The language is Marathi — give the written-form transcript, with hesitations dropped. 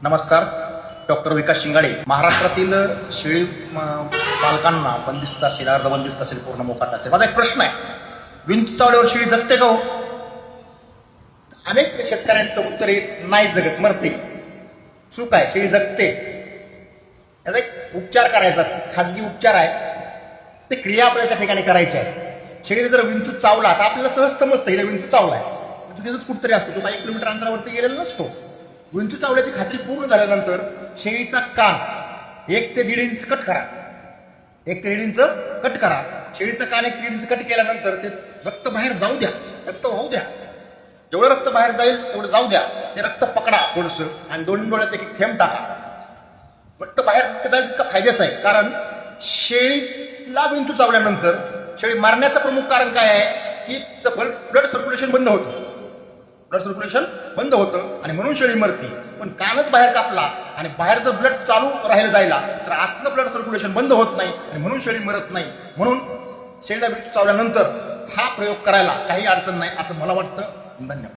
नमस्कार. डॉक्टर विकास शिंगाडे. महाराष्ट्रातील शेळी पालकांना बंदिस्त असेल, अर्धबंदिस्त असेल, पूर्ण मोकाट असेल. माझा एक प्रश्न आहे, विंचू चावल्यावर शेळी जगते का हो? अनेक शेतकऱ्यांचं उत्तर आहे, नाही जगत, मरते. चूक आहे, शेळी जगते. याचा एक उपचार करायचा असतो, खाजगी उपचार आहे, ते क्रिया आपल्याला त्या ठिकाणी करायची आहे. शेळीने जर विंचू चावला तर आपल्याला सहज समजतं हिला विंचू चावलाय. विंचू तिथंच कुठतरी असतो, तो 1 किलोमीटर अंतरावरती गेलेला नसतो. विंचू चावल्याची खात्री पूर्ण झाल्यानंतर शेळीचा कान 1 ते 1.5 इंच कट करा. 1 ते 1.5 इंच कट करा. शेळीचा कान 1 ते 1.5 इंच कट केल्यानंतर ते रक्त बाहेर जाऊ द्या, रक्त वाहू द्या. जेवढं रक्त बाहेर जाईल तेवढं जाऊ द्या. ते रक्त पकडा थोडंसं आणि 2 डोळ्यात एक थेंब टाका. रक्त बाहेर जाईल इतका फायद्याचं आहे. कारण शेळीला विंचू चावल्यानंतर शेळी मारण्याचं प्रमुख कारण काय आहे की ब्लड सर्क्युलेशन बंद होतं. ब्लड सर्क्युलेशन बंद होतं आणि म्हणून शेळी मरती. पण कानच बाहेर कापला आणि बाहेर जर ब्लड चालू राहिलं जायला तर आतलं ब्लड सर्क्युलेशन बंद होत नाही आणि म्हणून शेळी मरत नाही. म्हणून शेळीला विंचू चावल्यानंतर हा प्रयोग करायला काही अडचण नाही असं मला वाटतं. धन्यवाद.